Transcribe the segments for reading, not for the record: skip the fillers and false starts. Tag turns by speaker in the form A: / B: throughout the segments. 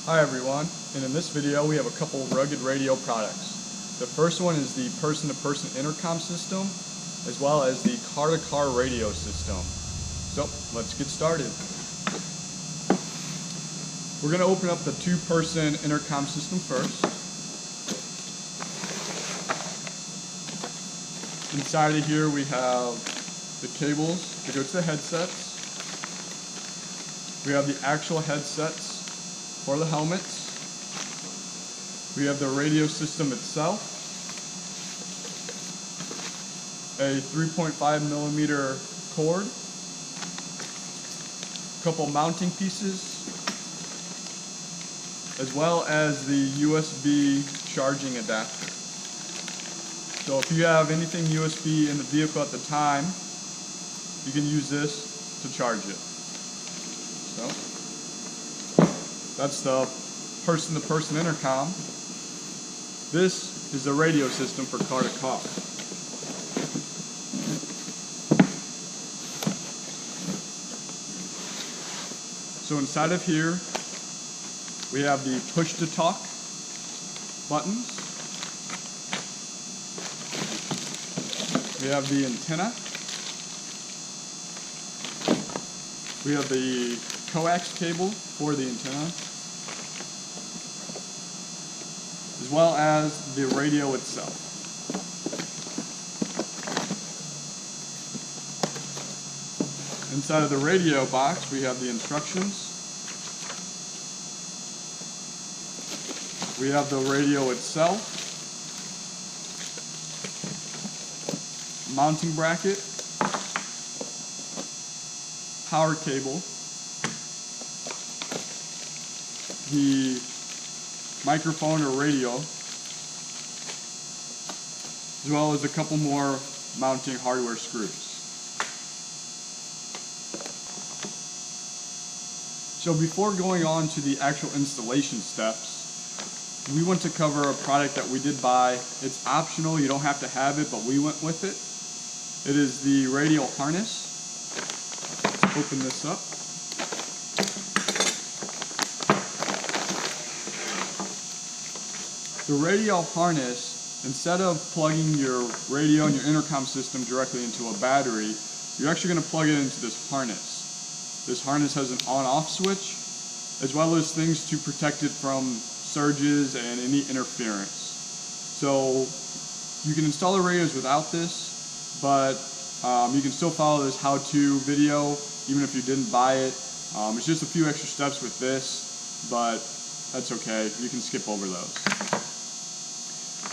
A: Hi everyone, and in this video we have a couple rugged radio products. The first one is the person-to-person intercom system, as well as the car-to-car radio system. So, let's get started. We're going to open up the two-person intercom system first. Inside of here we have the cables that go to the headsets. We have the actual headsets for the helmets. We have the radio system itself, a 3.5mm cord, a couple mounting pieces, as well as the USB charging adapter. So if you have anything USB in the vehicle at the time, you can use this to charge it. So that's the person-to-person intercom. This is the radio system for car-to-car. So inside of here, we have the push-to-talk buttons. We have the antenna. We have the coax cable for the antenna, as well as the radio itself. Inside of the radio box we have the instructions. We have the radio itself, mounting bracket, power cable, the microphone or radio, as well as a couple more mounting hardware screws. So before going on to the actual installation steps, we want to cover a product that we did buy. It's optional, you don't have to have it, but we went with it. It is the radio harness. Let's open this up. The radio harness, instead of plugging your radio and your intercom system directly into a battery, you're actually going to plug it into this harness. This harness has an on-off switch, as well as things to protect it from surges and any interference. So you can install the radios without this, but you can still follow this how-to video even if you didn't buy it. It's just a few extra steps with this, but that's okay. You can skip over those.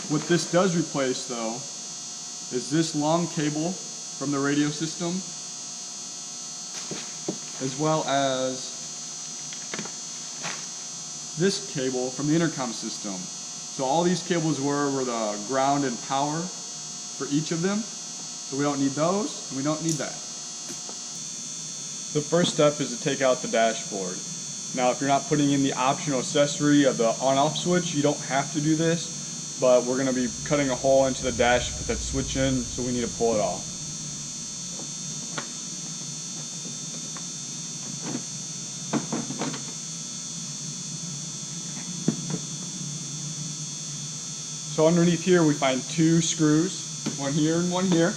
A: What this does replace, though, is this long cable from the radio system, as well as this cable from the intercom system. So all these cables were the ground and power for each of them. So we don't need those, and we don't need that. The first step is to take out the dashboard. Now if you're not putting in the optional accessory of the on-off switch, you don't have to do this, but we're going to be cutting a hole into the dash to put that switch in, so we need to pull it off. So underneath here we find two screws, one here and one here.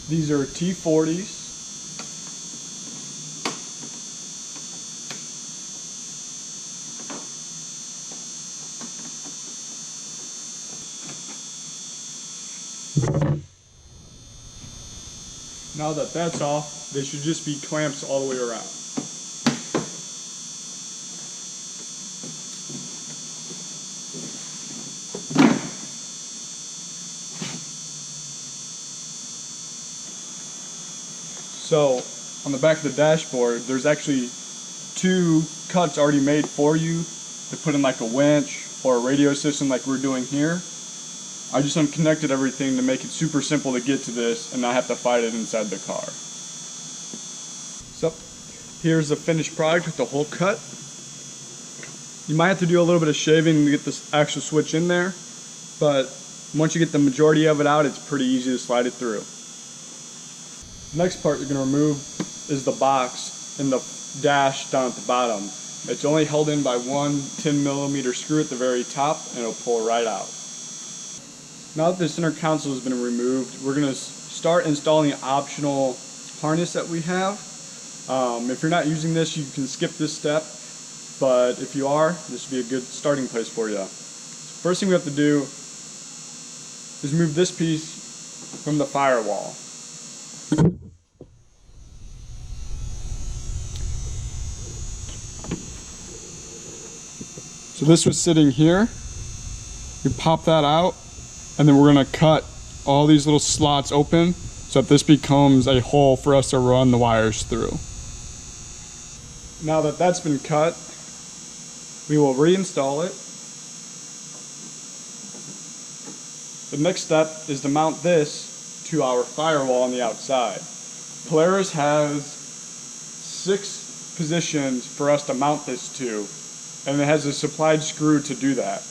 A: These are T40s. Now that that's off, they should just be clamps all the way around. So on the back of the dashboard, there's actually two cuts already made for you to put in like a winch or a radio system like we're doing here. I just unconnected everything to make it super simple to get to this and not have to fight it inside the car. So here's the finished product with the hole cut. You might have to do a little bit of shaving to get this actual switch in there, but once you get the majority of it out, it's pretty easy to slide it through. The next part you're going to remove is the box and the dash down at the bottom. It's only held in by one 10mm screw at the very top, and it'll pull right out. Now that the center console has been removed, we're going to start installing the optional harness that we have. If you're not using this, you can skip this step, but if you are, this would be a good starting place for you. First thing we have to do is move this piece from the firewall. So this was sitting here. We pop that out, and then we're going to cut all these little slots open so that this becomes a hole for us to run the wires through. Now that that's been cut, we will reinstall it. The next step is to mount this to our firewall on the outside. Polaris has 6 positions for us to mount this to, and it has a supplied screw to do that.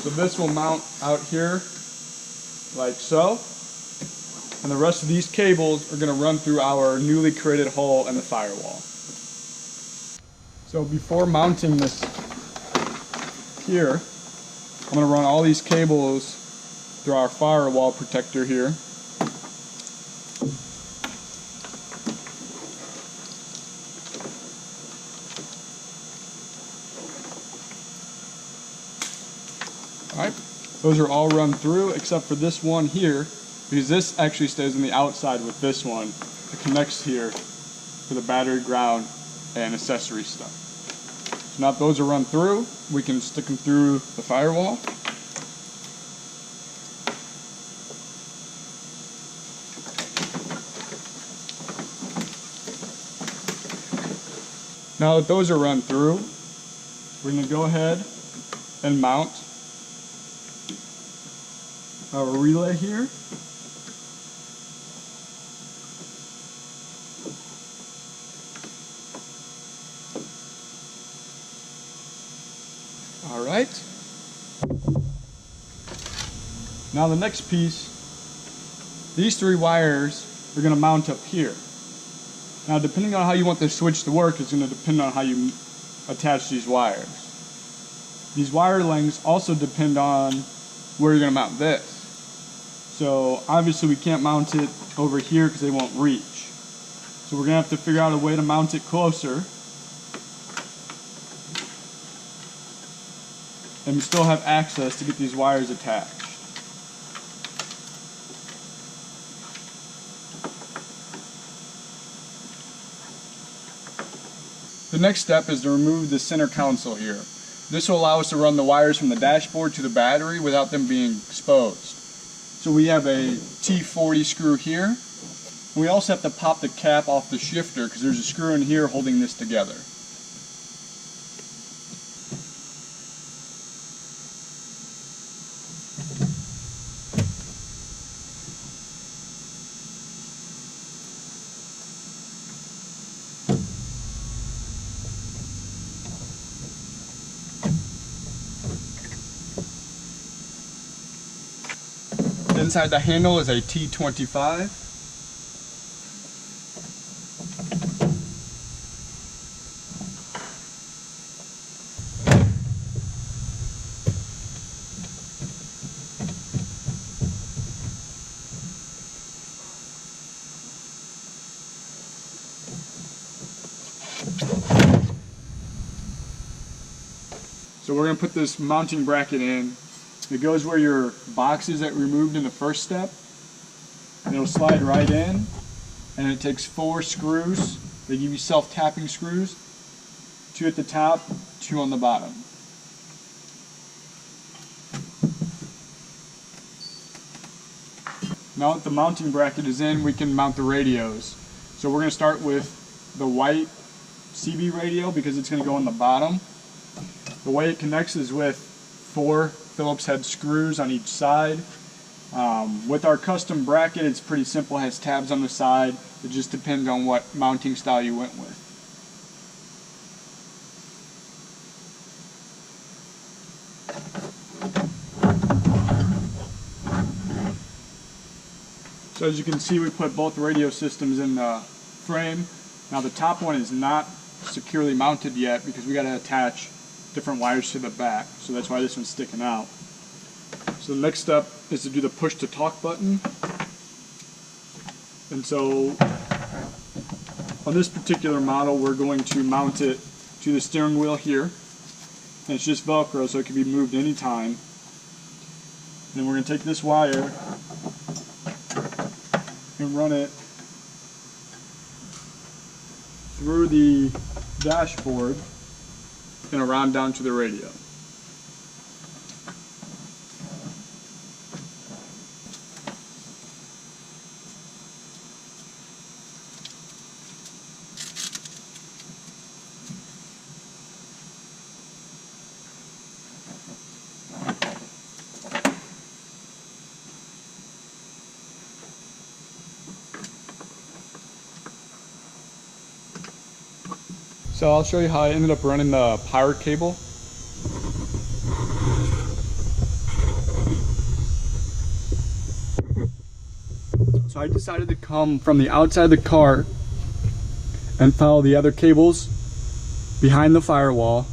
A: So this will mount out here like so, and the rest of these cables are going to run through our newly created hole in the firewall. So before mounting this here, I'm going to run all these cables through our firewall protector here. Alright, those are all run through except for this one here, because this actually stays on the outside with this one. It connects here for the battery, ground, and accessory stuff. So now that those are run through, we can stick them through the firewall. Now that those are run through, we're going to go ahead and mount our relay here. Alright. Now the next piece, these 3 wires are going to mount up here. Now depending on how you want this switch to work, it's going to depend on how you attach these wires. These wire lengths also depend on where you're going to mount this. So obviously we can't mount it over here because they won't reach. So we're going to have to figure out a way to mount it closer and still have access to get these wires attached. The next step is to remove the center console here. This will allow us to run the wires from the dashboard to the battery without them being exposed. So we have a T40 screw here. And we also have to pop the cap off the shifter because there's a screw in here holding this together. Inside the handle is a T25. So we're going to put this mounting bracket in. It goes where your box is that we removed in the first step. And it'll slide right in. And it takes 4 screws. They give you self-tapping screws. 2 at the top, 2 on the bottom. Now that the mounting bracket is in, we can mount the radios. So we're going to start with the white CB radio because it's going to go on the bottom. The way it connects is with 4 Phillips head screws on each side. With our custom bracket, it's pretty simple. It has tabs on the side. It just depends on what mounting style you went with. So as you can see, we put both radio systems in the frame. Now the top one is not securely mounted yet because we got to attach different wires to the back, so that's why this one's sticking out. So the next step is to do the push to talk button. And so on this particular model, we're going to mount it to the steering wheel here. And it's just Velcro, so it can be moved anytime. And then we're going to take this wire and run it through the dashboard and around down to the radio. So I'll show you how I ended up running the power cable. So I decided to come from the outside of the car and follow the other cables behind the firewall.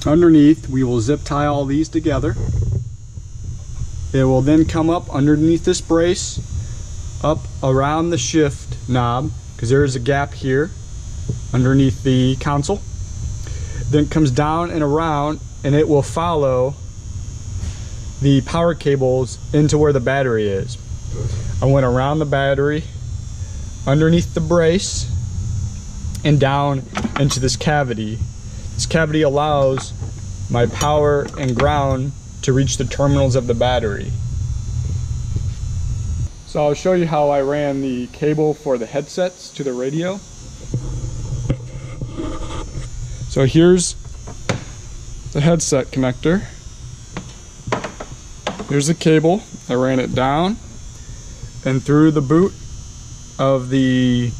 A: Underneath, we will zip tie all these together. It will then come up underneath this brace, up around the shift knob, because there is a gap here underneath the console. Then it comes down and around, and it will follow the power cables into where the battery is. I went around the battery, underneath the brace, and down into this cavity. This cavity allows my power and ground to reach the terminals of the battery. So I'll show you how I ran the cable for the headsets to the radio. So here's the headset connector. Here's the cable. I ran it down and through the boot of the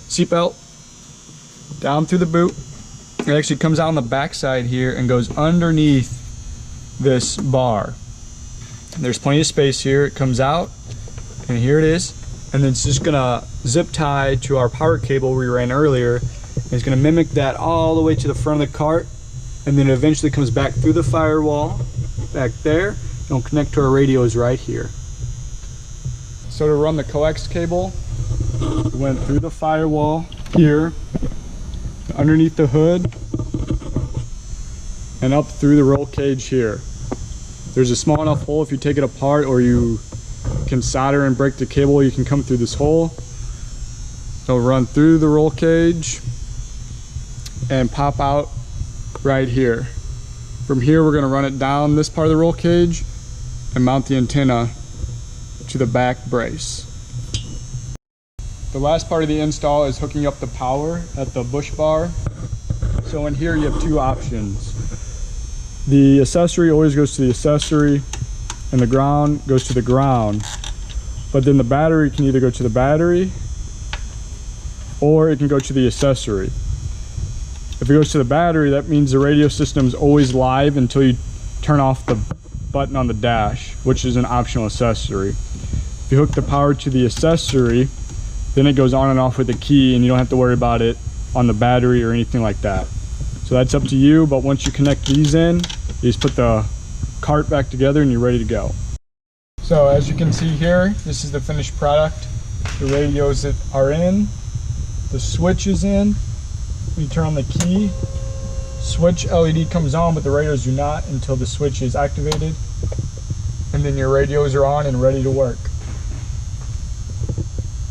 A: seatbelt, down through the boot. It actually comes out on the back side here and goes underneath this bar. There's plenty of space here. It comes out, and here it is. And then it's just gonna zip tie to our power cable we ran earlier. It's going to mimic that all the way to the front of the cart, and then it eventually comes back through the firewall back there, and it'll connect to our radios right here. So to run the coax cable, we went through the firewall here, underneath the hood, and up through the roll cage here. There's a small enough hole if you take it apart or you can solder and break the cable, you can come through this hole. It'll run through the roll cage and pop out right here. From here we're going to run it down this part of the roll cage and mount the antenna to the back brace. The last part of the install is hooking up the power at the bush bar. So in here you have two options. The accessory always goes to the accessory and the ground goes to the ground. But then the battery can either go to the battery or it can go to the accessory. If it goes to the battery, that means the radio system is always live until you turn off the button on the dash, which is an optional accessory. If you hook the power to the accessory, then it goes on and off with the key and you don't have to worry about it on the battery or anything like that. So that's up to you, but once you connect these in, you just put the cart back together and you're ready to go. So as you can see here, this is the finished product. The radios that are in, the switch is in. You turn on the key, switch LED comes on, but the radios do not until the switch is activated, and then your radios are on and ready to work.